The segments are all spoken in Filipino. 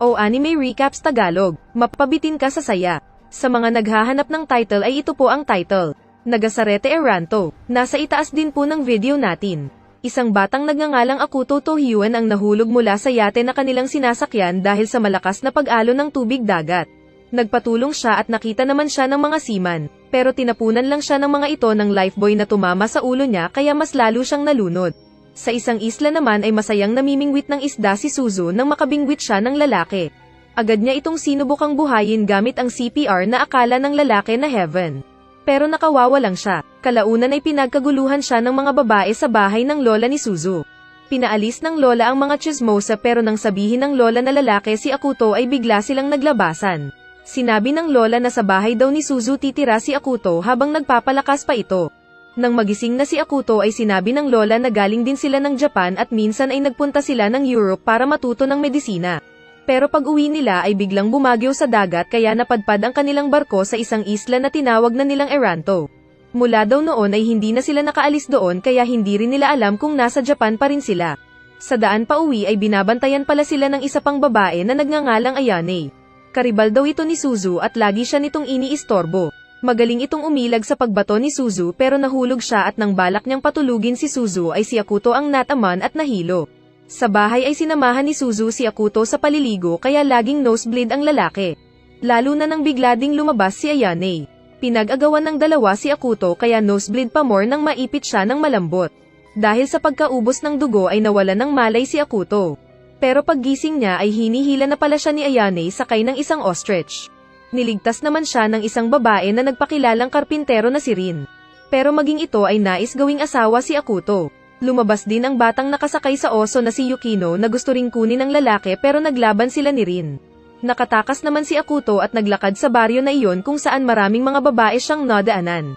O Anime Recaps Tagalog, mapabitin ka sa saya. Sa mga naghahanap ng title ay ito po ang title. Nagasarete Eranto. Nasa itaas din po ng video natin. Isang batang nagngangalang Akuto Tohyuan ang nahulog mula sa yate na kanilang sinasakyan dahil sa malakas na pag-alon ng tubig dagat. Nagpatulong siya at nakita naman siya ng mga seaman, pero tinapunan lang siya ng mga ito ng lifebuoy na tumama sa ulo niya kaya mas lalo siyang nalunod. Sa isang isla naman ay masayang namimingwit ng isda si Suzu nang makabingwit siya ng lalaki. Agad niya itong sinubukang buhayin gamit ang CPR na akala ng lalaki na heaven. Pero nakawawa lang siya. Kalaunan ay pinagkaguluhan siya ng mga babae sa bahay ng lola ni Suzu. Pinaalis ng lola ang mga chismosa pero nang sabihin ng lola na lalaki si Akuto ay bigla silang naglabasan. Sinabi ng lola na sa bahay daw ni Suzu titira si Akuto habang nagpapalakas pa ito. Nang magising na si Akuto ay sinabi ng lola na galing din sila ng Japan at minsan ay nagpunta sila ng Europe para matuto ng medisina. Pero pag uwi nila ay biglang bumagyo sa dagat kaya napadpad ang kanilang barko sa isang isla na tinawag na nilang Eranto. Mula daw noon ay hindi na sila nakaalis doon kaya hindi rin nila alam kung nasa Japan pa rin sila. Sa daan pa uwi ay binabantayan pala sila ng isa pang babae na nagngangalang Ayane. Karibal daw ito ni Suzu at lagi siya nitong iniistorbo. Magaling itong umilag sa pagbato ni Suzu pero nahulog siya at nang balak niyang patulugin si Suzu ay si Akuto ang nataman at nahilo. Sa bahay ay sinamahan ni Suzu si Akuto sa paliligo kaya laging nosebleed ang lalaki. Lalo na nang bigla ding lumabas si Ayane. Pinag-agawan ng dalawa si Akuto kaya nosebleed pa more nang maipit siya ng malambot. Dahil sa pagkaubos ng dugo ay nawala ng malay si Akuto. Pero paggising niya ay hinihila na pala siya ni Ayane sakay ng isang ostrich. Niligtas naman siya ng isang babae na nagpakilalang karpintero na si Rin. Pero maging ito ay nais gawing asawa si Akuto. Lumabas din ang batang nakasakay sa oso na si Yukino na gusto ring kunin ng lalaki pero naglaban sila ni Rin. Nakatakas naman si Akuto at naglakad sa baryo na iyon kung saan maraming mga babae siyang nadaanan.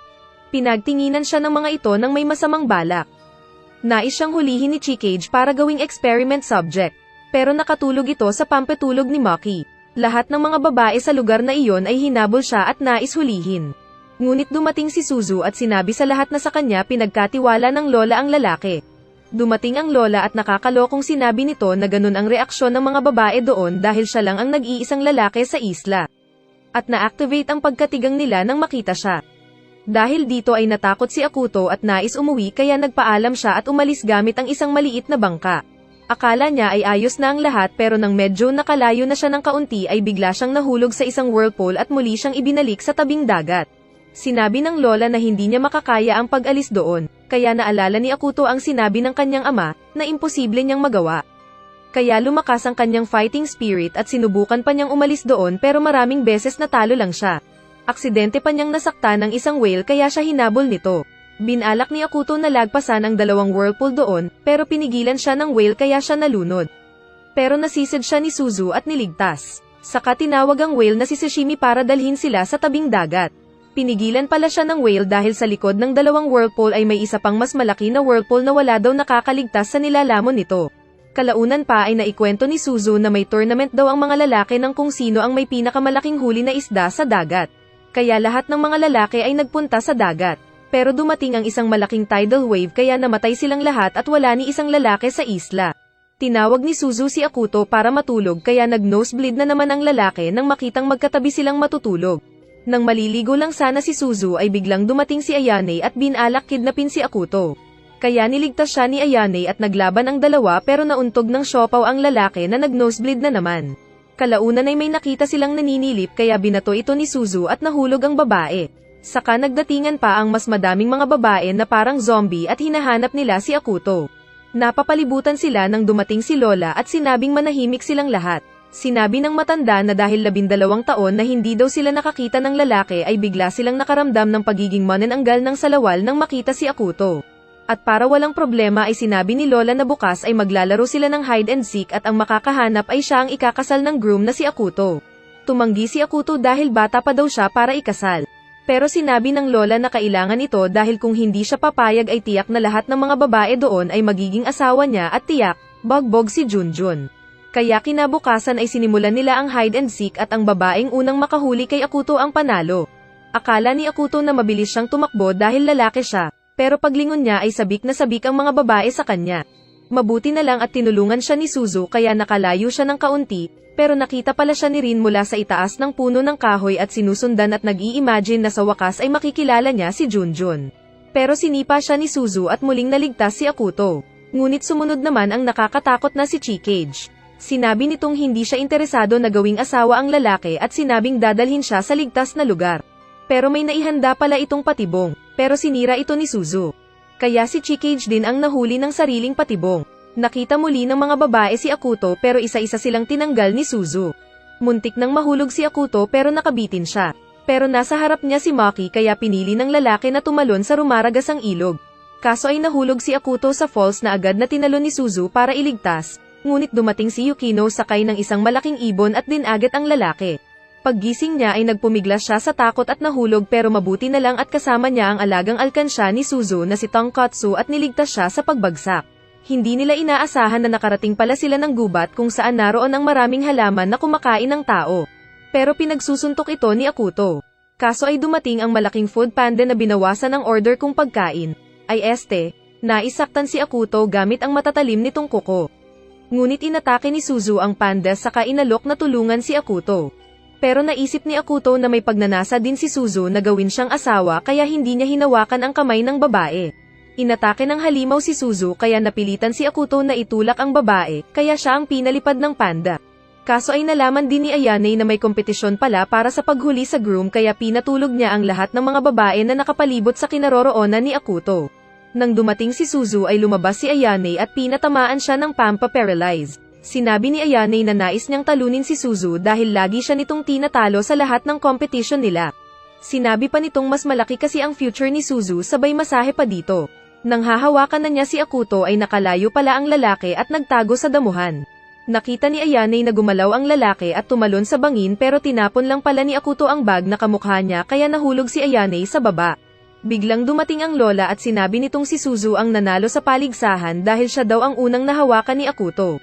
Pinagtinginan siya ng mga ito ng may masamang balak. Nais siyang hulihin ni Chikage para gawing experiment subject. Pero nakatulog ito sa pampatulog ni Maki. Lahat ng mga babae sa lugar na iyon ay hinabol siya at nais hulihin. Ngunit dumating si Suzu at sinabi sa lahat na sa kanya pinagkatiwala ng lola ang lalaki. Dumating ang lola at nakakalokong sinabi nito na ganun ang reaksyon ng mga babae doon dahil siya lang ang nag-iisang lalaki sa isla. At na-activate ang pagkatigang nila nang makita siya. Dahil dito ay natakot si Akuto at nais umuwi kaya nagpaalam siya at umalis gamit ang isang maliit na bangka. Akala niya ay ayos na ang lahat pero nang medyo nakalayo na siya ng kaunti ay bigla siyang nahulog sa isang whirlpool at muli siyang ibinalik sa tabing dagat. Sinabi ng lola na hindi niya makakaya ang pag-alis doon, kaya naalala ni Akuto ang sinabi ng kanyang ama, na imposible niyang magawa. Kaya lumakas ang kanyang fighting spirit at sinubukan pa niyang umalis doon pero maraming beses natalo lang siya. Aksidente pa niyang nasaktan ng isang whale kaya siya hinabol nito. Binalak ni Akuto na lagpasan ang dalawang whirlpool doon, pero pinigilan siya ng whale kaya siya nalunod. Pero nasisid siya ni Suzu at niligtas. Saka tinawag ang whale na si Sashimi para dalhin sila sa tabing dagat. Pinigilan pala siya ng whale dahil sa likod ng dalawang whirlpool ay may isa pang mas malaki na whirlpool na wala daw nakakaligtas sa nilalamon nito. Kalaunan pa ay naikwento ni Suzu na may tournament daw ang mga lalaki ng kung sino ang may pinakamalaking huli na isda sa dagat. Kaya lahat ng mga lalaki ay nagpunta sa dagat. Pero dumating ang isang malaking tidal wave kaya namatay silang lahat at wala ni isang lalaki sa isla. Tinawag ni Suzu si Akuto para matulog kaya nag-nosebleed na naman ang lalaki nang makitang magkatabi silang matutulog. Nang maliligo lang sana si Suzu ay biglang dumating si Ayane at binalak kidnapin si Akuto. Kaya niligtas siya ni Ayane at naglaban ang dalawa pero nauntog ng siopaw ang lalaki na nag-nosebleed na naman. Kalaunan ay may nakita silang naninilip kaya binato ito ni Suzu at nahulog ang babae. Saka nagdatingan pa ang mas madaming mga babae na parang zombie at hinahanap nila si Akuto. Napapalibutan sila nang dumating si Lola at sinabing manahimik silang lahat. Sinabi ng matanda na dahil 12 taon na hindi daw sila nakakita ng lalaki ay bigla silang nakaramdam ng pagiging manananggal ng salawal nang makita si Akuto. At para walang problema ay sinabi ni Lola na bukas ay maglalaro sila ng hide and seek at ang makakahanap ay siya ang ikakasal ng groom na si Akuto. Tumanggi si Akuto dahil bata pa daw siya para ikasal. Pero sinabi ng lola na kailangan ito dahil kung hindi siya papayag ay tiyak na lahat ng mga babae doon ay magiging asawa niya at tiyak, bagbog si Junjun. Kaya kinabukasan ay sinimulan nila ang hide and seek at ang babaeng unang makahuli kay Akuto ang panalo. Akala ni Akuto na mabilis siyang tumakbo dahil lalaki siya, pero paglingon niya ay sabik na sabik ang mga babae sa kanya. Mabuti na lang at tinulungan siya ni Suzu kaya nakalayo siya ng kaunti, Pero nakita pala siya ni Rin mula sa itaas ng puno ng kahoy at sinusundan at nag-i-imagine na sa wakas ay makikilala niya si Junjun. Pero sinipa siya ni Suzu at muling naligtas si Akuto. Ngunit sumunod naman ang nakakatakot na si Chikage. Sinabi nitong hindi siya interesado na gawing asawa ang lalaki at sinabing dadalhin siya sa ligtas na lugar. Pero may naihanda pala itong patibong, pero sinira ito ni Suzu. Kaya si Chikage din ang nahuli ng sariling patibong. Nakita muli ng mga babae si Akuto pero isa-isa silang tinanggal ni Suzu. Muntik nang mahulog si Akuto pero nakabitin siya. Pero nasa harap niya si Maki kaya pinili ng lalaki na tumalon sa rumaragasang ilog. Kaso ay nahulog si Akuto sa falls na agad na tinalon ni Suzu para iligtas. Ngunit dumating si Yukino sakay ng isang malaking ibon at dinagat ang lalaki. Paggising niya ay nagpumiglas siya sa takot at nahulog pero mabuti na lang at kasama niya ang alagang alkansya ni Suzu na si Tonkatsu at niligtas siya sa pagbagsak. Hindi nila inaasahan na nakarating pala sila ng gubat kung saan naroon ang maraming halaman na kumakain ng tao. Pero pinagsusuntok ito ni Akuto. Kaso ay dumating ang malaking food panda na binawasan ang order kong pagkain. Ay naisaktan si Akuto gamit ang matatalim nitong kuko. Ngunit inatake ni Suzu ang panda saka inalok na tulungan si Akuto. Pero naisip ni Akuto na may pagnanasa din si Suzu na gawin siyang asawa kaya hindi niya hinawakan ang kamay ng babae. Inatake ng halimaw si Suzu kaya napilitan si Akuto na itulak ang babae, kaya siya ang pinalipad ng panda. Kaso ay nalaman din ni Ayane na may kompetisyon pala para sa paghuli sa groom kaya pinatulog niya ang lahat ng mga babae na nakapalibot sa kinaroroonan ni Akuto. Nang dumating si Suzu ay lumabas si Ayane at pinatamaan siya ng pampa-paralyze. Sinabi ni Ayane na nais niyang talunin si Suzu dahil lagi siya nitong tinatalo sa lahat ng competition nila. Sinabi pa nitong mas malaki kasi ang future ni Suzu sabay masahe pa dito. Nang hahawakan na niya si Akuto ay nakalayo pala ang lalaki at nagtago sa damuhan. Nakita ni Ayane na gumalaw ang lalaki at tumalon sa bangin pero tinapon lang pala ni Akuto ang bag na kamukha niya kaya nahulog si Ayane sa baba. Biglang dumating ang lola at sinabi nitong si Suzu ang nanalo sa paligsahan dahil siya daw ang unang nahawakan ni Akuto.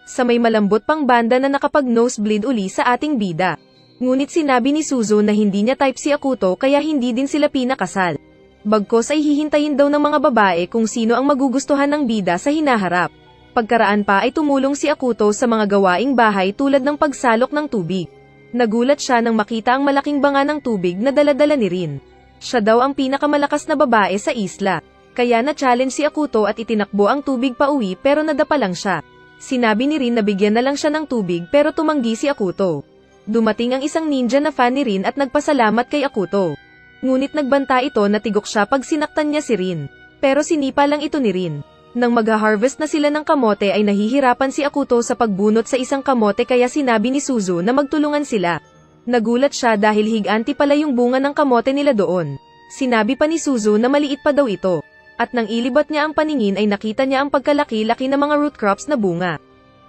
Sa may malambot pang banda na nakapag-nosebleed uli sa ating bida. Ngunit sinabi ni Suzu na hindi niya type si Akuto kaya hindi din sila pinakasal. Bagkos ay hihintayin daw ng mga babae kung sino ang magugustuhan ng bida sa hinaharap. Pagkaraan pa ay tumulong si Akuto sa mga gawaing bahay tulad ng pagsalok ng tubig. Nagulat siya nang makita ang malaking banga ng tubig na dala-dala ni Rin. Siya daw ang pinakamalakas na babae sa isla. Kaya na-challenge si Akuto at itinakbo ang tubig pa uwi pero nadapa lang siya. Sinabi ni Rin na bigyan na lang siya ng tubig pero tumanggi si Akuto. Dumating ang isang ninja na fan ni Rin at nagpasalamat kay Akuto. Ngunit nagbanta ito na tigok siya pag sinaktan niya si Rin. Pero sinipa lang ito ni Rin. Nang magha-harvest na sila ng kamote ay nahihirapan si Akuto sa pagbunot sa isang kamote kaya sinabi ni Suzu na magtulungan sila. Nagulat siya dahil higanti pala yung bunga ng kamote nila doon. Sinabi pa ni Suzu na maliit pa daw ito. At nang ilibat niya ang paningin ay nakita niya ang pagkalaki-laki ng mga root crops na bunga.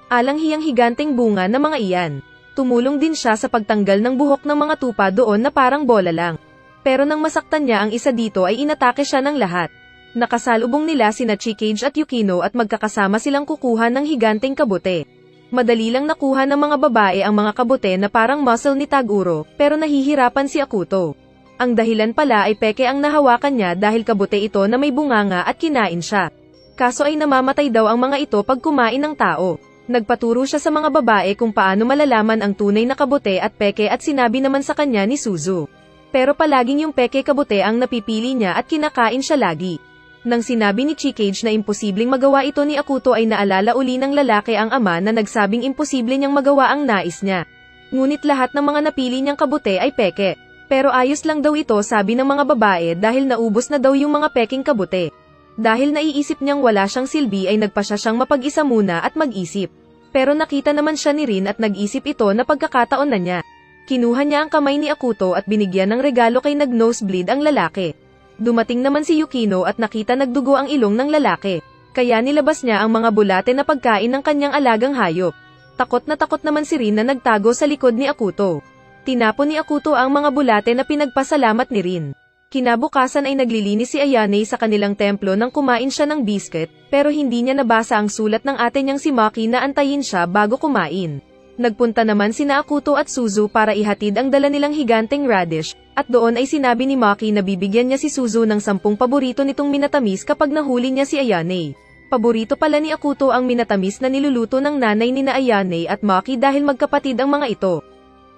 Alang hiyang higanteng bunga na mga iyan. Tumulong din siya sa pagtanggal ng buhok ng mga tupa doon na parang bola lang. Pero nang masaktan niya ang isa dito ay inatake siya ng lahat. Nakasalubong nila sina Chikage at Yukino at magkakasama silang kukuha ng higanteng kabute. Madali lang nakuha ng mga babae ang mga kabute na parang muscle ni Taguro, pero nahihirapan si Akuto. Ang dahilan pala ay peke ang nahawakan niya dahil kabute ito na may bunganga at kinain siya. Kaso ay namamatay daw ang mga ito pag kumain ng tao. Nagpaturo siya sa mga babae kung paano malalaman ang tunay na kabute at peke at sinabi naman sa kanya ni Suzu. Pero palaging yung peke kabute ang napipili niya at kinakain siya lagi. Nang sinabi ni Chikage na imposibleng magawa ito ni Akuto ay naalala uli ng lalaki ang ama na nagsabing imposible niyang magawa ang nais niya. Ngunit lahat ng mga napili niyang kabute ay peke. Pero ayos lang daw ito sabi ng mga babae dahil naubos na daw yung mga peking kabute. Dahil naiisip niyang wala siyang silbi ay nagpasya siyang mapag-isa muna at mag-isip. Pero nakita naman siya ni Rin at nag-isip ito na pagkakataon na niya. Kinuha niya ang kamay ni Akuto at binigyan ng regalo kay nag-nosebleed ang lalaki. Dumating naman si Yukino at nakita nagdugo ang ilong ng lalaki. Kaya nilabas niya ang mga bulate na pagkain ng kanyang alagang hayop. Takot naman si Rin na nagtago sa likod ni Akuto. Tinapon ni Akuto ang mga bulate na pinagpasalamat ni Rin. Kinabukasan ay naglilinis si Ayane sa kanilang templo nang kumain siya ng biscuit, pero hindi niya nabasa ang sulat ng ate niyang si Maki na antayin siya bago kumain. Nagpunta naman sina Akuto at Suzu para ihatid ang dala nilang higanteng radish, at doon ay sinabi ni Maki na bibigyan niya si Suzu ng 10 paborito nitong minatamis kapag nahuli niya si Ayane. Paborito pala ni Akuto ang minatamis na niluluto ng nanay ni Ayane at Maki dahil magkapatid ang mga ito.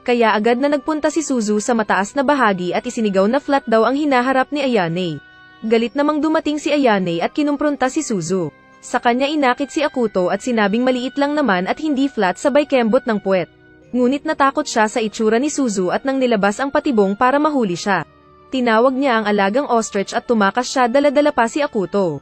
Kaya agad na nagpunta si Suzu sa mataas na bahagi at isinigaw na flat daw ang hinaharap ni Ayane. Galit namang dumating si Ayane at kinumpronta si Suzu. Sa kanya inakit si Akuto at sinabing maliit lang naman at hindi flat sabay kembot ng puwet. Ngunit natakot siya sa itsura ni Suzu at nang nilabas ang patibong para mahuli siya. Tinawag niya ang alagang ostrich at tumakas siya, dala-dala pa si Akuto.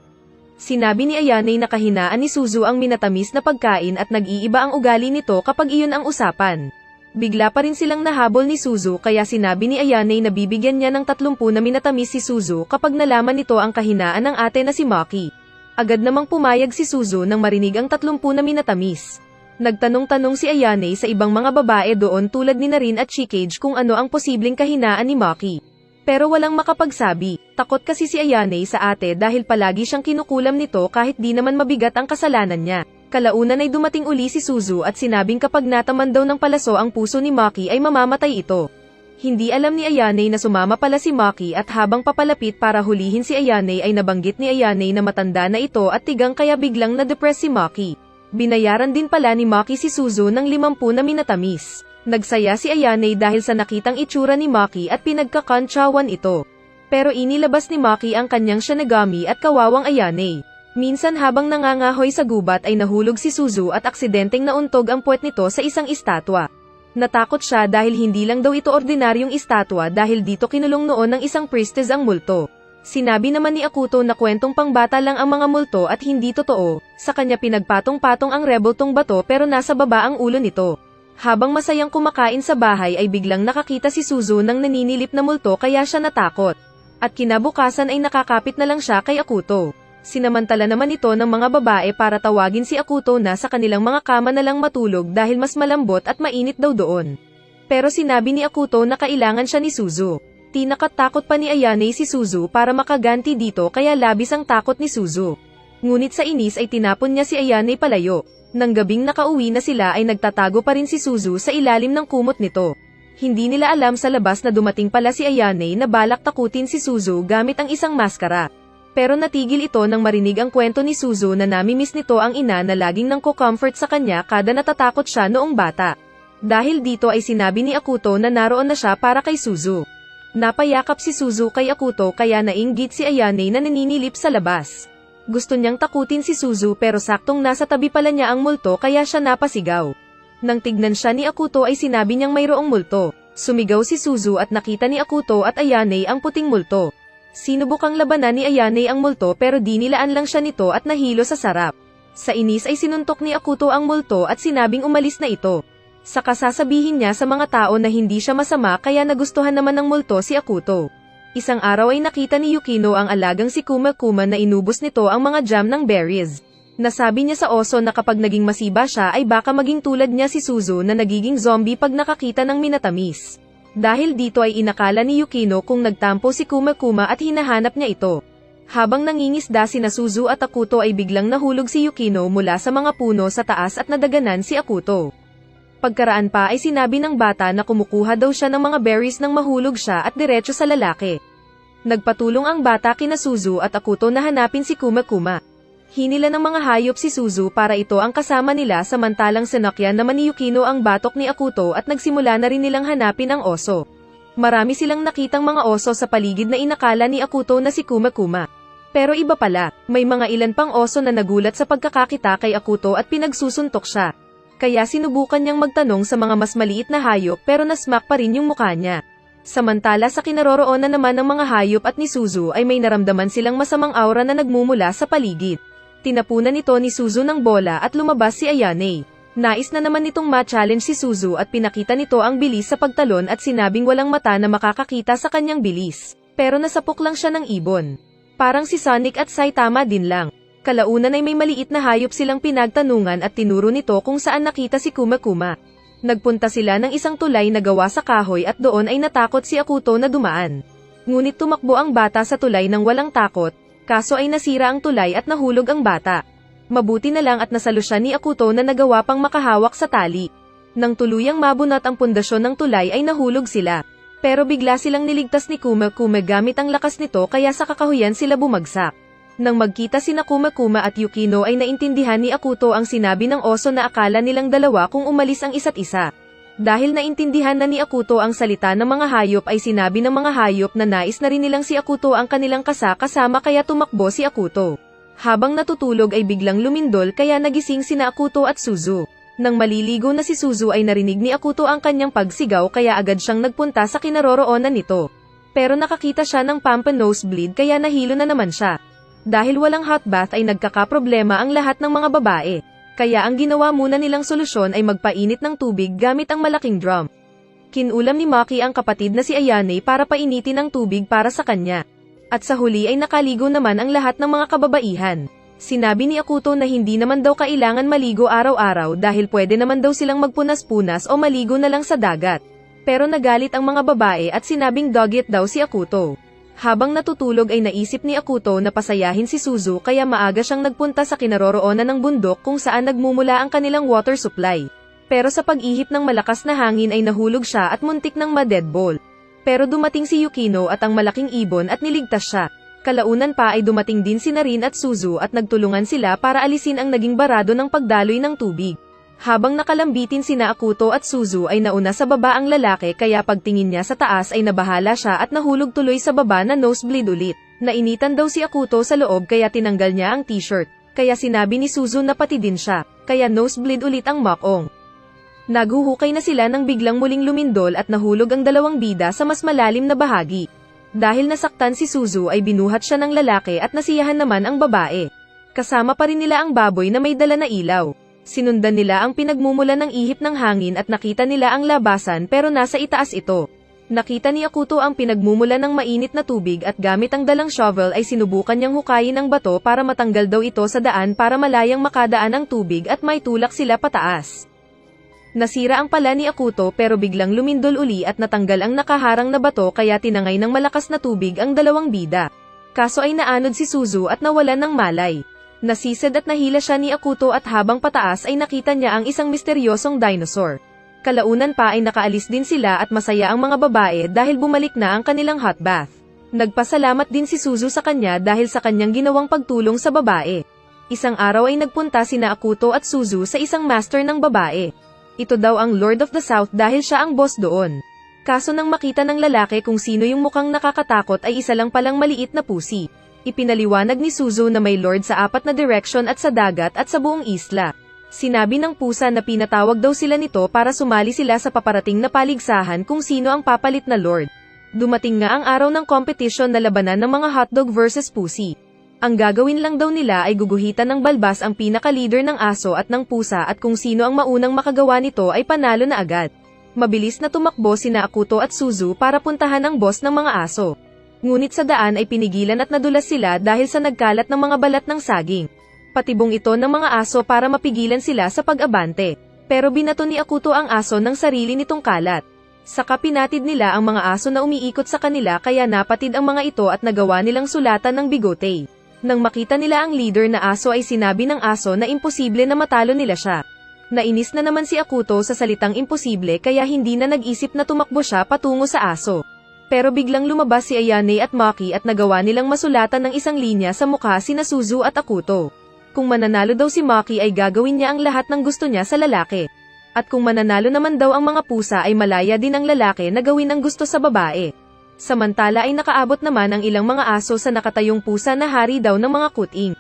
Sinabi ni Ayane na kahinaan ni Suzu ang minatamis na pagkain at nag-iiba ang ugali nito kapag iyon ang usapan. Bigla pa rin silang nahabol ni Suzu kaya sinabi ni Ayane na bibigyan niya ng 30 na minatamis si Suzu kapag nalaman nito ang kahinaan ng ate na si Maki. Agad namang pumayag si Suzu nang marinig ang 30 na minatamis. Nagtanong-tanong si Ayane sa ibang mga babae doon tulad ni Narin at Chikage kung ano ang posibleng kahinaan ni Maki. Pero walang makapagsabi. Takot kasi si Ayane sa ate dahil palagi siyang kinukulam nito kahit di naman mabigat ang kasalanan niya. Kalaunan ay dumating uli si Suzu at sinabing kapag nataman daw ng palaso ang puso ni Maki ay mamamatay ito. Hindi alam ni Ayane na sumama pala si Maki at habang papalapit para hulihin si Ayane ay nabanggit ni Ayane na matanda na ito at tigang kaya biglang na-depress si Maki. Binayaran din pala ni Maki si Suzu ng 50 na minatamis. Nagsaya si Ayane dahil sa nakitang itsura ni Maki at pinagkakantsawan ito. Pero inilabas ni Maki ang kanyang Shinigami at kawawang Ayane. Minsan habang nangangahoy sa gubat ay nahulog si Suzu at aksidenteng nauntog ang puwet nito sa isang estatwa. Natakot siya dahil hindi lang daw ito ordinaryong estatwa dahil dito kinulong noon ng isang priestess ang multo. Sinabi naman ni Akuto na kwentong pangbata lang ang mga multo at hindi totoo. Sa kanya pinagpatong-patong ang rebeltong bato pero nasa baba ang ulo nito. Habang masayang kumakain sa bahay ay biglang nakakita si Suzu ng naninilip na multo kaya siya natakot. At kinabukasan ay nakakapit na lang siya kay Akuto. Sinamantala naman ito ng mga babae para tawagin si Akuto na sa kanilang mga kama na lang matulog dahil mas malambot at mainit daw doon. Pero sinabi ni Akuto na kailangan siya ni Suzu. Tinakatakot pa ni Ayane si Suzu para makaganti dito kaya labis ang takot ni Suzu. Ngunit sa inis ay tinapon niya si Ayane palayo. Nang gabing nakauwi na sila ay nagtatago pa rin si Suzu sa ilalim ng kumot nito. Hindi nila alam sa labas na dumating pala si Ayane na balak takutin si Suzu gamit ang isang maskara. Pero natigil ito nang marinig ang kwento ni Suzu na namimiss nito ang ina na laging nangko-comfort sa kanya kada natatakot siya noong bata. Dahil dito ay sinabi ni Akuto na naroon na siya para kay Suzu. Napayakap si Suzu kay Akuto kaya nainggit si Ayane na naninilip sa labas. Gusto niyang takutin si Suzu pero saktong nasa tabi pala niya ang multo kaya siya napasigaw. Nang tignan siya ni Akuto ay sinabi niyang mayroong multo. Sumigaw si Suzu at nakita ni Akuto at Ayane ang puting multo. Sinubukang labanan ni Ayane ang multo pero di nilaan lang siya nito at nahilo sa sarap. Sa inis ay sinuntok ni Akuto ang multo at sinabing umalis na ito. Saka sasabihin niya sa mga tao na hindi siya masama kaya nagustuhan naman ng multo si Akuto. Isang araw ay nakita ni Yukino ang alagang si Kuma Kuma na inubos nito ang mga jam ng berries. Nasabi niya sa oso na kapag naging masiba siya ay baka maging tulad niya si Suzu na nagiging zombie pag nakakita ng minatamis. Dahil dito ay inakala ni Yukino kung nagtampo si Kuma Kuma at hinahanap niya ito. Habang nangingisda sina Suzu at Akuto ay biglang nahulog si Yukino mula sa mga puno sa taas at nadaganan si Akuto. Pagkaraan pa ay sinabi ng bata na kumukuha daw siya ng mga berries nang mahulog siya at diretso sa lalaki. Nagpatulong ang bata kina Suzu at Akuto na hanapin si Kuma Kuma. Hinila ng mga hayop si Suzu para ito ang kasama nila samantalang sinakyan naman ni Yukino ang batok ni Akuto at nagsimula na rin nilang hanapin ang oso. Marami silang nakitang mga oso sa paligid na inakala ni Akuto na si Kuma Kuma. Pero iba pala, may mga ilan pang oso na nagulat sa pagkakakita kay Akuto at pinagsusuntok siya. Kaya sinubukan niyang magtanong sa mga mas maliit na hayop pero nasmack pa rin yung mukha niya. Samantala sa kinaroroonan naman ng mga hayop at ni Suzu ay may naramdaman silang masamang aura na nagmumula sa paligid. Tinapunan ito ni Suzu ng bola at lumabas si Ayane. Nais na naman nitong ma-challenge si Suzu at pinakita nito ang bilis sa pagtalon at sinabing walang mata na makakakita sa kanyang bilis. Pero nasapok lang siya ng ibon. Parang si Sonic at Saitama din lang. Kalaunan ay may maliit na hayop silang pinagtanungan at tinuro nito kung saan nakita si Kuma Kuma. Nagpunta sila ng isang tulay na gawa sa kahoy at doon ay natakot si Akuto na dumaan. Ngunit tumakbo ang bata sa tulay nang walang takot, kaso ay nasira ang tulay at nahulog ang bata. Mabuti na lang at nasalo siya ni Akuto na nagawa pang makahawak sa tali. Nang tuluyang mabunot ang pundasyon ng tulay ay nahulog sila. Pero bigla silang niligtas ni Kuma Kuma gamit ang lakas nito kaya sa kakahuyan sila bumagsak. Nang magkita sina Kuma-kuma at Yukino ay naintindihan ni Akuto ang sinabi ng oso na akala nilang dalawa kung umalis ang isa't isa. Dahil naintindihan na ni Akuto ang salita ng mga hayop ay sinabi ng mga hayop na nais na rin nilang si Akuto ang kanilang kasama kaya tumakbo si Akuto. Habang natutulog ay biglang lumindol kaya nagising sina Akuto at Suzu. Nang maliligo na si Suzu ay narinig ni Akuto ang kanyang pagsigaw kaya agad siyang nagpunta sa kinaroroonan nito. Pero nakakita siya ng pampa nosebleed kaya nahilo na naman siya. Dahil walang hot bath ay nagkakaproblema ang lahat ng mga babae. Kaya ang ginawa muna nilang solusyon ay magpainit ng tubig gamit ang malaking drum. Kinulam ni Maki ang kapatid na si Ayane para painitin ang tubig para sa kanya. At sa huli ay nakaligo naman ang lahat ng mga kababaihan. Sinabi ni Akuto na hindi naman daw kailangan maligo araw-araw dahil pwede naman daw silang magpunas-punas o maligo na lang sa dagat. Pero nagalit ang mga babae at sinabing dogget daw si Akuto. Habang natutulog ay naisip ni Akuto na pasayahin si Suzu kaya maaga siyang nagpunta sa kinaroroonan ng bundok kung saan nagmumula ang kanilang water supply. Pero sa pag-ihip ng malakas na hangin ay nahulog siya at muntik ng ma-deadball. Pero dumating si Yukino at ang malaking ibon at niligtas siya. Kalaunan pa ay dumating din si Rin at Suzu at nagtulungan sila para alisin ang naging barado ng pagdaloy ng tubig. Habang nakalambitin sina Akuto at Suzu ay nauna sa baba ang lalaki kaya pagtingin niya sa taas ay nabahala siya at nahulog tuloy sa baba na nosebleed ulit. Nainitan daw si Akuto sa loob kaya tinanggal niya ang t-shirt. Kaya sinabi ni Suzu na pati din siya, kaya nosebleed ulit ang Makong. Naghuhukay na sila nang biglang muling lumindol at nahulog ang dalawang bida sa mas malalim na bahagi. Dahil nasaktan si Suzu ay binuhat siya ng lalaki at nasiyahan naman ang babae. Kasama pa rin nila ang baboy na may dala na ilaw. Sinundan nila ang pinagmumula ng ihip ng hangin at nakita nila ang labasan pero nasa itaas ito. Nakita ni Akuto ang pinagmumula ng mainit na tubig at gamit ang dalang shovel ay sinubukan niyang hukayin ang bato para matanggal daw ito sa daan para malayang makadaan ang tubig at may tulak sila pataas. Nasira ang pala ni Akuto pero biglang lumindol uli at natanggal ang nakaharang na bato kaya tinangay ng malakas na tubig ang dalawang bida. Kaso ay naanod si Suzu at nawalan ng malay. Nasisad at nahila siya ni Akuto at habang pataas ay nakita niya ang isang misteryosong dinosaur. Kalaunan pa ay nakaalis din sila at masaya ang mga babae dahil bumalik na ang kanilang hot bath. Nagpasalamat din si Suzu sa kanya dahil sa kanyang ginawang pagtulong sa babae. Isang araw ay nagpunta sina Akuto at Suzu sa isang master ng babae. Ito daw ang Lord of the South dahil siya ang boss doon. Kaso nang makita ng lalaki kung sino yung mukhang nakakatakot ay isa lang palang maliit na pusi. Ipinaliwanag ni Suzu na may lord sa 4 na direksyon at sa dagat at sa buong isla. Sinabi ng pusa na pinatawag daw sila nito para sumali sila sa paparating na paligsahan kung sino ang papalit na lord. Dumating nga ang araw ng competition na labanan ng mga hotdog versus pusi. Ang gagawin lang daw nila ay guguhitan ng balbas ang pinaka-leader ng aso at ng pusa at kung sino ang maunang makagawa nito ay panalo na agad. Mabilis na tumakbo sina Akuto at Suzu para puntahan ang boss ng mga aso. Ngunit sa daan ay pinigilan at nadulas sila dahil sa nagkalat ng mga balat ng saging. Patibong ito ng mga aso para mapigilan sila sa pag-abante. Pero binato ni Akuto ang aso ng sarili nitong kalat. Saka pinatid nila ang mga aso na umiikot sa kanila kaya napatid ang mga ito at nagawa nilang sulatan ng bigote. Nang makita nila ang leader na aso ay sinabi ng aso na imposible na matalo nila siya. Nainis na naman si Akuto sa salitang imposible kaya hindi na nag-isip na tumakbo siya patungo sa aso. Pero biglang lumabas si Ayane at Maki at nagawa nilang masulatan ng isang linya sa mukha sina Suzu at Akuto. Kung mananalo daw si Maki ay gagawin niya ang lahat ng gusto niya sa lalaki. At kung mananalo naman daw ang mga pusa ay malaya din ang lalaki na gawin ang gusto sa babae. Samantala ay nakaabot naman ang ilang mga aso sa nakatayong pusa na hari daw ng mga kuting.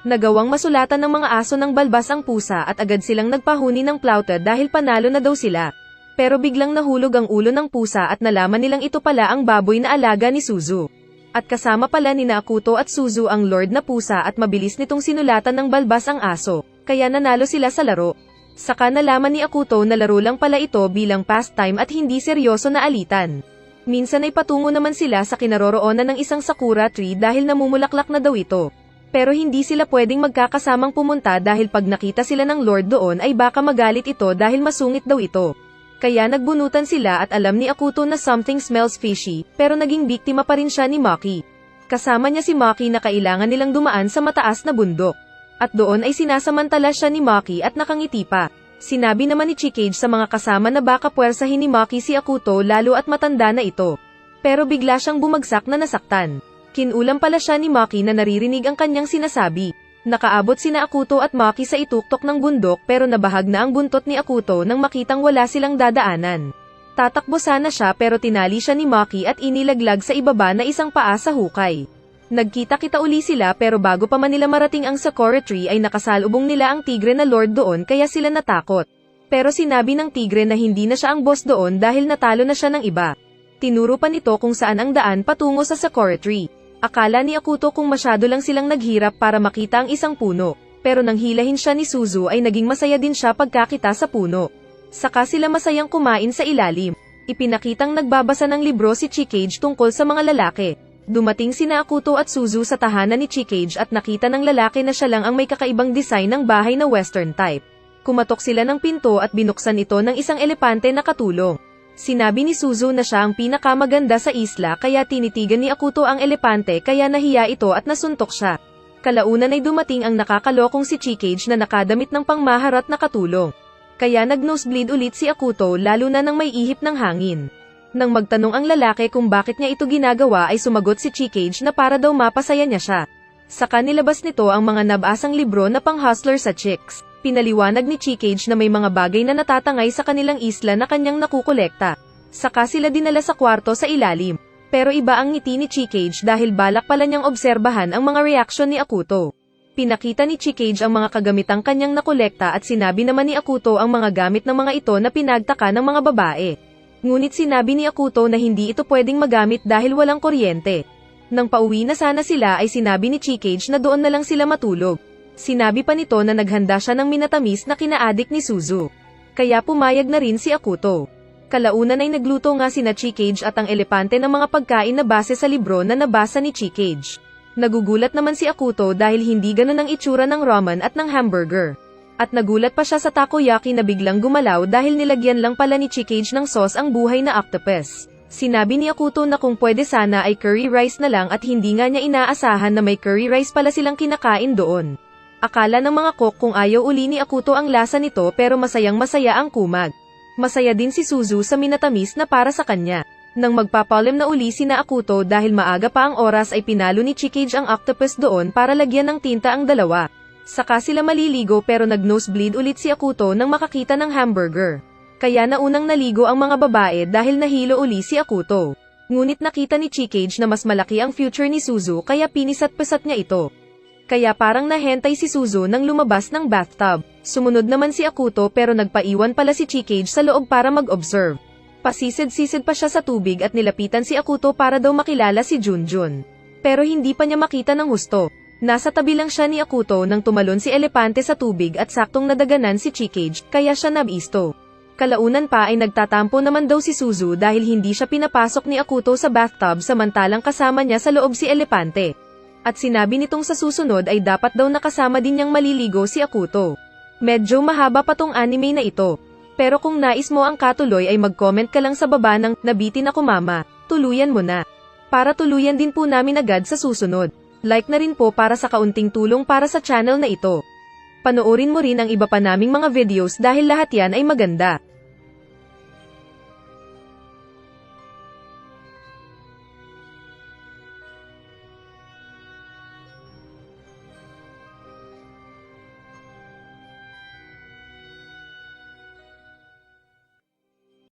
Nagawang masulatan ng mga aso ng balbas ang pusa at agad silang nagpahuni ng plauta dahil panalo na daw sila. Pero biglang nahulog ang ulo ng pusa at nalaman nilang ito pala ang baboy na alaga ni Suzu. At kasama pala ni Akuto at Suzu ang lord na pusa at mabilis nitong sinulatan ng balbas ang aso, kaya nanalo sila sa laro. Saka nalaman ni Akuto na laro lang pala ito bilang pastime at hindi seryoso na alitan. Minsan ay patungo naman sila sa kinaroroonan ng isang sakura tree dahil namumulaklak na daw ito. Pero hindi sila pwedeng magkakasamang pumunta dahil pag nakita sila ng lord doon ay baka magalit ito dahil masungit daw ito. Kaya nagbunutan sila at alam ni Akuto na something smells fishy, pero naging biktima pa rin siya ni Maki. Kasama niya si Maki na kailangan nilang dumaan sa mataas na bundok. At doon ay sinasamantala siya ni Maki at nakangiti pa. Sinabi naman ni Chikage sa mga kasama na baka puwersahin ni Maki si Akuto lalo at matanda na ito. Pero bigla siyang bumagsak na nasaktan. Kinulam pala siya ni Maki na naririnig ang kanyang sinasabi. Nakaabot sina Akuto at Maki sa ituktok ng bundok pero nabahag na ang buntot ni Akuto nang makitang wala silang dadaanan. Tatakbo sana siya pero tinali siya ni Maki at inilaglag sa ibaba na isang paa sa hukay. Nagkita-kita uli sila pero bago pa man nila marating ang Sakura Tree ay nakasalubong nila ang tigre na lord doon kaya sila natakot. Pero sinabi ng tigre na hindi na siya ang boss doon dahil natalo na siya ng iba. Tinuro pa nito kung saan ang daan patungo sa Sakura Tree. Akala ni Akuto kung masyado lang silang naghirap para makita ang isang puno, pero nang hilahin siya ni Suzu ay naging masaya din siya pagkakita sa puno. Saka sila masayang kumain sa ilalim. Ipinakitang nagbabasa ng libro si Chikage tungkol sa mga lalaki. Dumating sina Akuto at Suzu sa tahanan ni Chikage at nakita ng lalaki na siya lang ang may kakaibang design ng bahay na western type. Kumatok sila ng pinto at binuksan ito ng isang elepante na katulong. Sinabi ni Suzu na siya ang pinakamaganda sa isla kaya tinitigan ni Akuto ang elepante kaya nahiya ito at nasuntok siya. Kalaunan ay dumating ang nakakalokong si Chikage na nakadamit ng pangmaharat na katulong. Kaya nag-nosebleed ulit si Akuto lalo na nang may ihip ng hangin. Nang magtanong ang lalaki kung bakit niya ito ginagawa ay sumagot si Chikage na para daw mapasaya niya siya. Saka nilabas nito ang mga nabasang libro na pang-hustler sa chicks. Pinaliwanag ni Chikage na may mga bagay na natatangay sa kanilang isla na kanyang nakukolekta. Saka sila dinala sa kwarto sa ilalim. Pero iba ang ngiti ni Chikage dahil balak pala niyang obserbahan ang mga reaksyon ni Akuto. Pinakita ni Chikage ang mga kagamitang kanyang nakolekta at sinabi naman ni Akuto ang mga gamit ng mga ito na pinagtaka ng mga babae. Ngunit sinabi ni Akuto na hindi ito pwedeng magamit dahil walang kuryente. Nang pauwi na sana sila ay sinabi ni Chikage na doon na lang sila matulog. Sinabi pa nito na naghanda siya ng minatamis na kinaadik ni Suzu. Kaya pumayag na rin si Akuto. Kalaunan ay nagluto nga sina Chikage at ang elepante ng mga pagkain na base sa libro na nabasa ni Chikage. Nagugulat naman si Akuto dahil hindi ganun ang itsura ng ramen at ng hamburger. At nagulat pa siya sa takoyaki na biglang gumalaw dahil nilagyan lang pala ni Chikage ng sauce ang buhay na octopus. Sinabi ni Akuto na kung pwede sana ay curry rice na lang at hindi nga niya inaasahan na may curry rice pala silang kinakain doon. Akala ng mga cook kung ayaw uli ni Akuto ang lasa nito pero masayang-masaya ang kumag. Masaya din si Suzu sa minatamis na para sa kanya. Nang magpapalim na uli sina Akuto dahil maaga pa ang oras ay pinalo ni Chikage ang octopus doon para lagyan ng tinta ang dalawa. Saka sila maliligo pero nag-nosebleed ulit si Akuto nang makakita ng hamburger. Kaya naunang naligo ang mga babae dahil nahilo uli si Akuto. Ngunit nakita ni Chikage na mas malaki ang future ni Suzu kaya pinisat-pisat niya ito. Kaya parang nahentay si Suzu nang lumabas ng bathtub. Sumunod naman si Akuto pero nagpaiwan pala si Chikage sa loob para mag-observe. Pasisid-sisid pa siya sa tubig at nilapitan si Akuto para daw makilala si Junjun. Pero hindi pa niya makita ng husto. Nasa tabi lang siya ni Akuto nang tumalon si elepante sa tubig at saktong nadaganan si Chikage kaya siya nabisto. Kalaunan pa ay nagtatampo naman daw si Suzu dahil hindi siya pinapasok ni Akuto sa bathtub samantalang kasama niya sa loob si elepante. At sinabi nitong sa susunod ay dapat daw nakasama din niyang maliligo si Akuto. Medyo mahaba pa tong anime na ito. Pero kung nais mo ang katuloy ay mag-comment ka lang sa baba ng "Nabitin ako mama", tuluyan mo na. Para tuluyan din po namin agad sa susunod. Like na rin po para sa kaunting tulong para sa channel na ito. Panoorin mo rin ang iba pa naming mga videos dahil lahat yan ay maganda.